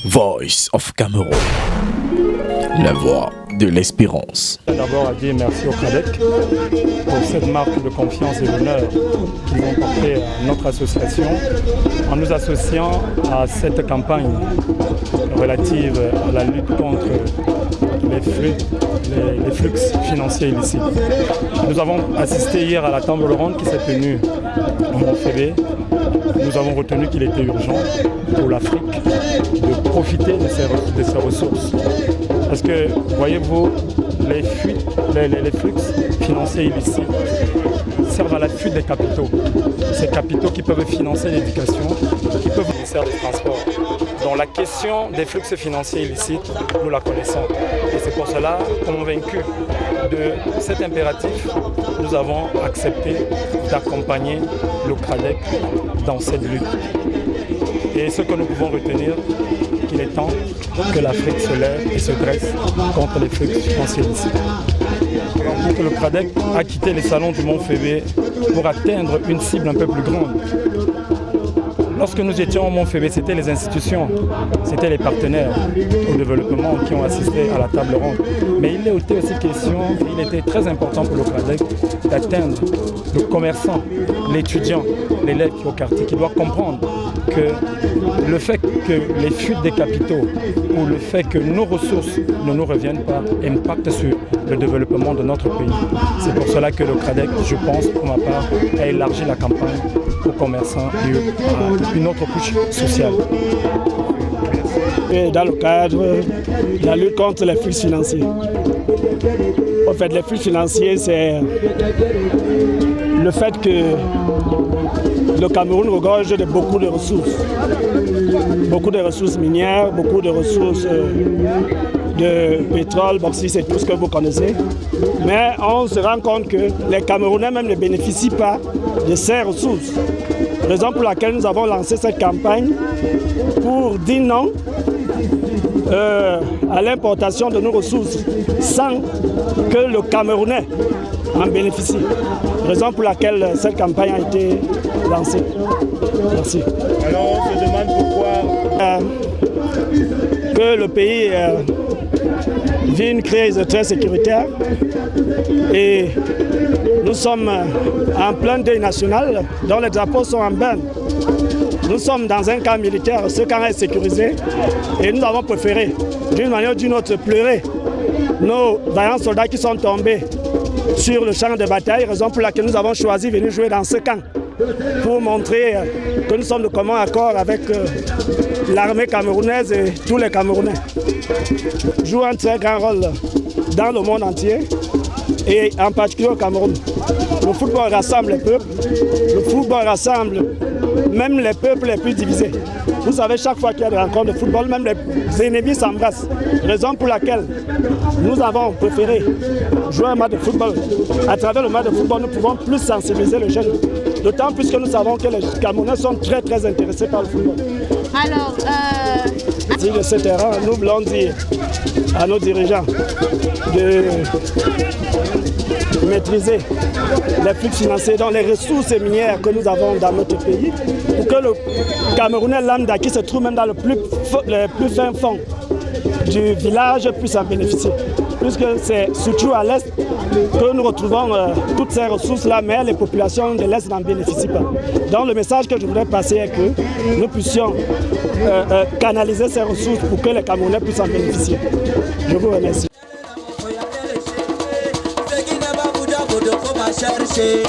Voice of Cameroun, la voix de l'espérance. D'abord à dire merci au CRADEC pour cette marque de confiance et d'honneur qu'ils ont porté à notre association en nous associant à cette campagne relative à la lutte contre les flux financiers illicites. Nous avons assisté hier à la table ronde qui s'est tenue en Montpellier. Nous avons retenu qu'il était urgent pour l'Afrique de profiter de ces ressources. Parce que, voyez-vous, les flux financiers illicites servent à la fuite des capitaux. Ces capitaux qui peuvent financer l'éducation, qui peuvent financer les transports. Donc la question des flux financiers illicites, nous la connaissons. Et c'est pour cela, convaincus de cet impératif, nous avons accepté d'accompagner le CRADEC dans cette lutte. Et ce que nous pouvons retenir, qu'il est temps que l'Afrique se lève et se dresse contre les flux financiers illicites. Donc le CRADEC a quitté les salons du Mont-Fébé pour atteindre une cible un peu plus grande. Lorsque nous étions au Mont-Fébé, c'était les institutions, c'était les partenaires au développement qui ont assisté à la table ronde. Mais il était aussi question, il était très important pour le CRADEC d'atteindre le commerçant, l'étudiant, l'élève qui est au quartier, qui doit comprendre que le fait que les fuites des capitaux ou le fait que nos ressources ne nous reviennent pas impacte sur le développement de notre pays. C'est pour cela que le CRADEC, je pense, pour ma part, a élargi la campagne aux commerçants et à une autre couche sociale. Et dans le cadre de la lutte contre les flux financiers. En fait, les flux financiers, c'est le fait que le Cameroun regorge de beaucoup de ressources. Beaucoup de ressources minières, beaucoup de ressources de pétrole, bauxite, c'est tout ce que vous connaissez. Mais on se rend compte que les Camerounais même ne bénéficient pas de ces ressources. Raison pour laquelle nous avons lancé cette campagne pour dire non à l'importation de nos ressources sans que le Camerounais en bénéficie. Raison pour laquelle cette campagne a été lancée. Merci. Alors on se demande pourquoi que le pays vit une crise très sécuritaire et nous sommes en plein deuil national dont les drapeaux sont en berne. Nous sommes dans un camp militaire, ce camp est sécurisé et nous avons préféré d'une manière ou d'une autre pleurer nos vaillants soldats qui sont tombés sur le champ de bataille, raison pour laquelle nous avons choisi de venir jouer dans ce camp pour montrer que nous sommes de commun accord avec l'armée camerounaise et tous les Camerounais. Jouent un très grand rôle dans le monde entier et en particulier au Cameroun. Le football rassemble les peuples, le football rassemble même les peuples les plus divisés. Vous savez, chaque fois qu'il y a des rencontres de football, même les ennemis s'embrassent. Raison pour laquelle nous avons préféré jouer un match de football. À travers le match de football, nous pouvons plus sensibiliser les jeunes. D'autant plus que nous savons que les Camerounais sont très très intéressés par le football. Alors, de ce terrain, nous voulons dire à nos dirigeants de maîtriser les flux financiers dans les ressources minières que nous avons dans notre pays pour que le Camerounais lambda qui se trouve même dans le plus fin fond du village puisse en bénéficier. Puisque c'est surtout à l'Est que nous retrouvons toutes ces ressources-là, mais les populations de l'Est n'en bénéficient pas. Donc le message que je voudrais passer est que nous puissions canaliser ces ressources pour que les Camerounais puissent en bénéficier. Je vous remercie. chercher